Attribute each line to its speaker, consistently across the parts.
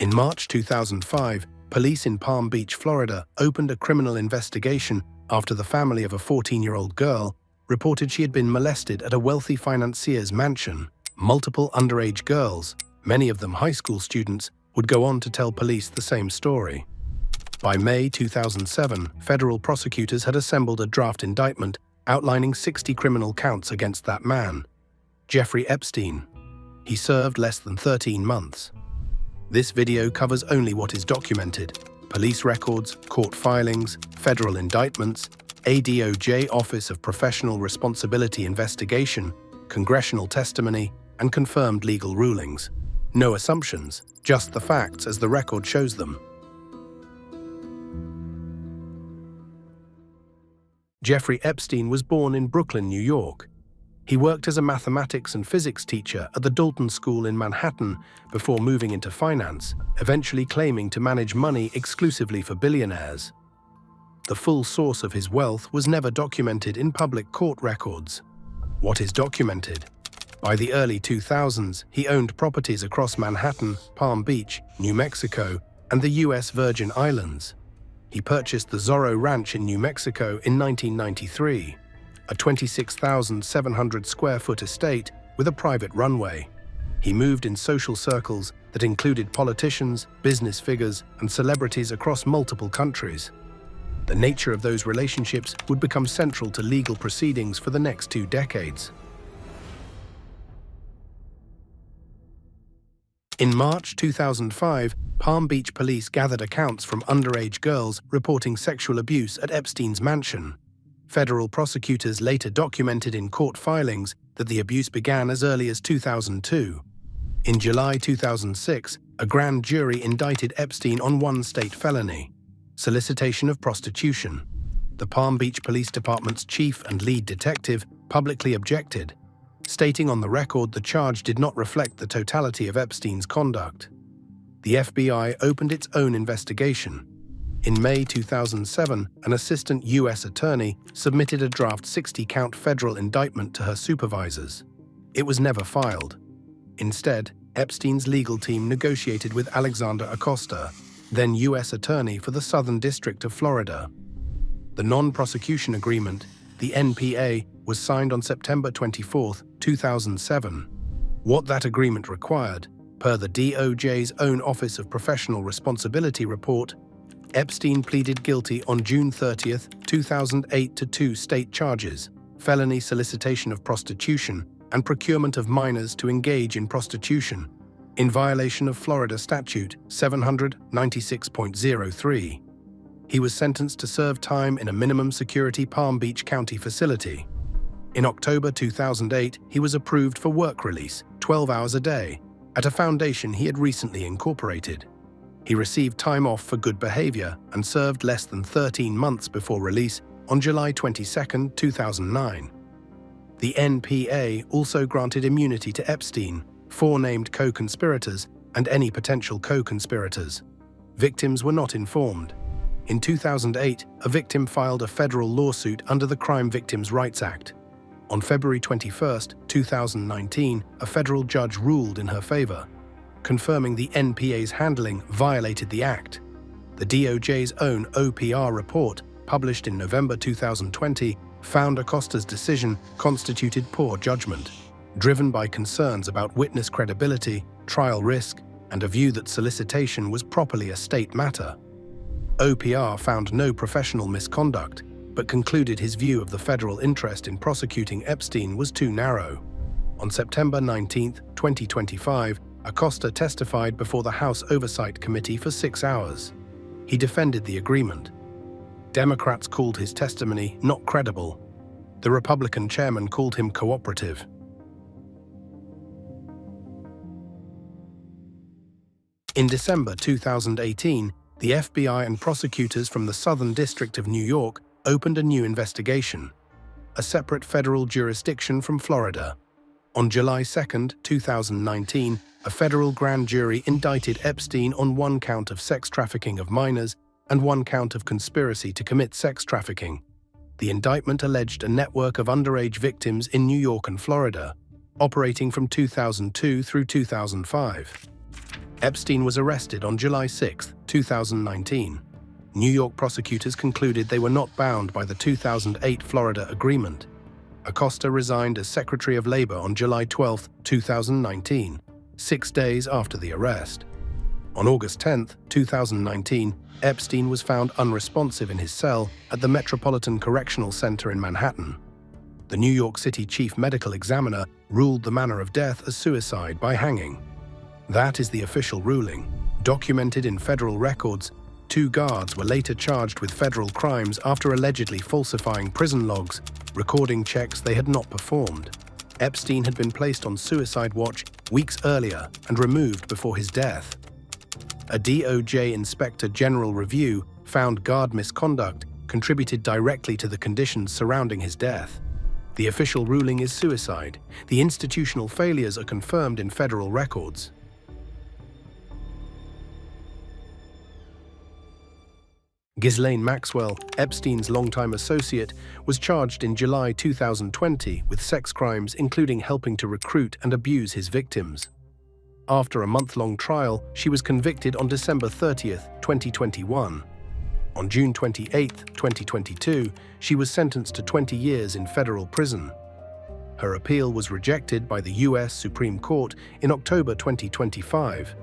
Speaker 1: In March 2005, police in Palm Beach, Florida, opened a criminal investigation after the family of a 14-year-old girl reported she had been molested at a wealthy financier's mansion. Multiple underage girls, many of them high school students, would go on to tell police the same story. By May 2007, federal prosecutors had assembled a draft indictment outlining 60 criminal counts against that man, Jeffrey Epstein. He served less than 13 months. This video covers only what is documented: police records, court filings, federal indictments, ADOJ Office of Professional Responsibility investigation, congressional testimony, and confirmed legal rulings. No assumptions, just the facts as the record shows them. Jeffrey Epstein was born in Brooklyn, New York. He worked as a mathematics and physics teacher at the Dalton School in Manhattan before moving into finance, eventually claiming to manage money exclusively for billionaires. The full source of his wealth was never documented in public court records. What is documented? By the early 2000s, he owned properties across Manhattan, Palm Beach, New Mexico, and the U.S. Virgin Islands. He purchased the Zorro Ranch in New Mexico in 1993, a 26,700 square foot estate with a private runway. He moved in social circles that included politicians, business figures, and celebrities across multiple countries. The nature of those relationships would become central to legal proceedings for the next 2 decades. In March 2005, Palm Beach police gathered accounts from underage girls reporting sexual abuse at Epstein's mansion. Federal prosecutors later documented in court filings that the abuse began as early as 2002. In July 2006, a grand jury indicted Epstein on one state felony: solicitation of prostitution. The Palm Beach Police Department's chief and lead detective publicly objected, stating on the record the charge did not reflect the totality of Epstein's conduct. The FBI opened its own investigation. In May 2007, an assistant U.S. attorney submitted a draft 60-count federal indictment to her supervisors. It was never filed. Instead, Epstein's legal team negotiated with Alexander Acosta, then U.S. Attorney for the Southern District of Florida. The non-prosecution agreement, the NPA, was signed on September 24, 2007. What that agreement required, per the DOJ's own Office of Professional Responsibility report, Epstein pleaded guilty on June 30, 2008 to 2 state charges: felony solicitation of prostitution and procurement of minors to engage in prostitution, in violation of Florida Statute 796.03. He was sentenced to serve time in a minimum security Palm Beach County facility. In October 2008, he was approved for work release, 12 hours a day, at a foundation he had recently incorporated. He received time off for good behavior and served less than 13 months before release on July 22, 2009. The NPA also granted immunity to Epstein, 4 named co-conspirators, and any potential co-conspirators. Victims were not informed. In 2008, a victim filed a federal lawsuit under the Crime Victims' Rights Act. On February 21, 2019, a federal judge ruled in her favor, confirming the NPA's handling violated the act. The DOJ's own OPR report, published in November 2020, found Acosta's decision constituted poor judgment, driven by concerns about witness credibility, trial risk, and a view that solicitation was properly a state matter. OPR found no professional misconduct, but concluded his view of the federal interest in prosecuting Epstein was too narrow. On September 19, 2025, Acosta testified before the House Oversight Committee for 6 hours. He defended the agreement. Democrats called his testimony not credible. The Republican chairman called him cooperative. In December 2018, the FBI and prosecutors from the Southern District of New York opened a new investigation, a separate federal jurisdiction from Florida. On July 2, 2019, a federal grand jury indicted Epstein on 1 count of sex trafficking of minors and 1 count of conspiracy to commit sex trafficking. The indictment alleged a network of underage victims in New York and Florida, operating from 2002 through 2005. Epstein was arrested on July 6, 2019. New York prosecutors concluded they were not bound by the 2008 Florida Agreement. Acosta resigned as Secretary of Labor on July 12, 2019, 6 days after the arrest. On August 10, 2019, Epstein was found unresponsive in his cell at the Metropolitan Correctional Center in Manhattan. The New York City Chief Medical Examiner ruled the manner of death as suicide by hanging. That is the official ruling. Documented in federal records, 2 guards were later charged with federal crimes after allegedly falsifying prison logs, recording checks they had not performed. Epstein had been placed on suicide watch weeks earlier and removed before his death. A DOJ Inspector General review found guard misconduct contributed directly to the conditions surrounding his death. The official ruling is suicide. The institutional failures are confirmed in federal records. Ghislaine Maxwell, Epstein's longtime associate, was charged in July 2020 with sex crimes including helping to recruit and abuse his victims. After a month-long trial, she was convicted on December 30, 2021. On June 28, 2022, she was sentenced to 20 years in federal prison. Her appeal was rejected by the U.S. Supreme Court in October 2025.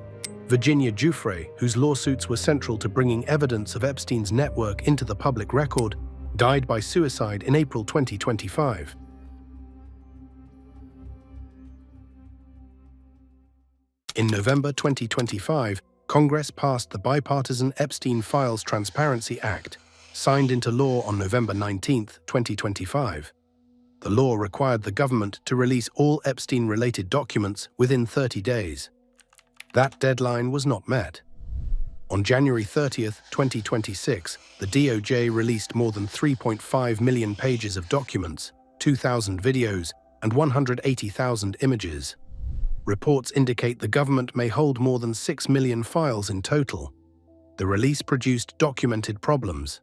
Speaker 1: Virginia Giuffre, whose lawsuits were central to bringing evidence of Epstein's network into the public record, died by suicide in April 2025. In November 2025, Congress passed the bipartisan Epstein Files Transparency Act, signed into law on November 19, 2025. The law required the government to release all Epstein-related documents within 30 days. That deadline was not met. On January 30, 2026, the DOJ released more than 3.5 million pages of documents, 2,000 videos, and 180,000 images. Reports indicate the government may hold more than 6 million files in total. The release produced documented problems.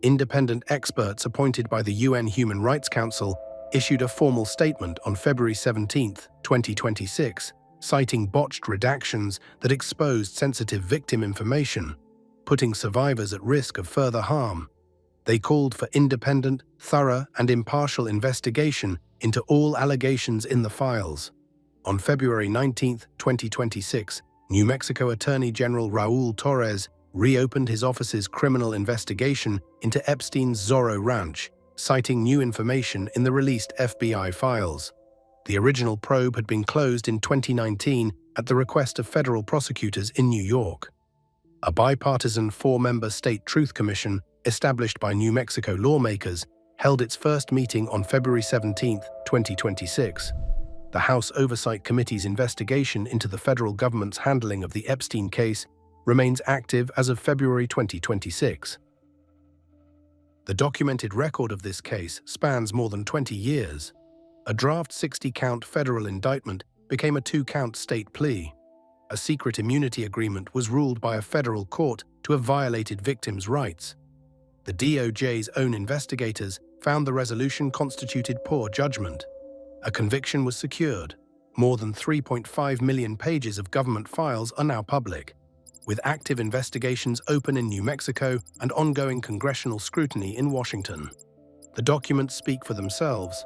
Speaker 1: Independent experts appointed by the UN Human Rights Council issued a formal statement on February 17, 2026, citing botched redactions that exposed sensitive victim information, putting survivors at risk of further harm. They called for independent, thorough, and impartial investigation into all allegations in the files. On February 19, 2026, New Mexico Attorney General Raul Torres reopened his office's criminal investigation into Epstein's Zorro Ranch, citing new information in the released FBI files. The original probe had been closed in 2019 at the request of federal prosecutors in New York. A bipartisan 4-member State Truth Commission, established by New Mexico lawmakers, held its first meeting on February 17, 2026. The House Oversight Committee's investigation into the federal government's handling of the Epstein case remains active as of February 2026. The documented record of this case spans more than 20 years. A draft 60-count federal indictment became a 2-count state plea. A secret immunity agreement was ruled by a federal court to have violated victims' rights. The DOJ's own investigators found the resolution constituted poor judgment. A conviction was secured. More than 3.5 million pages of government files are now public, with active investigations open in New Mexico and ongoing congressional scrutiny in Washington. The documents speak for themselves.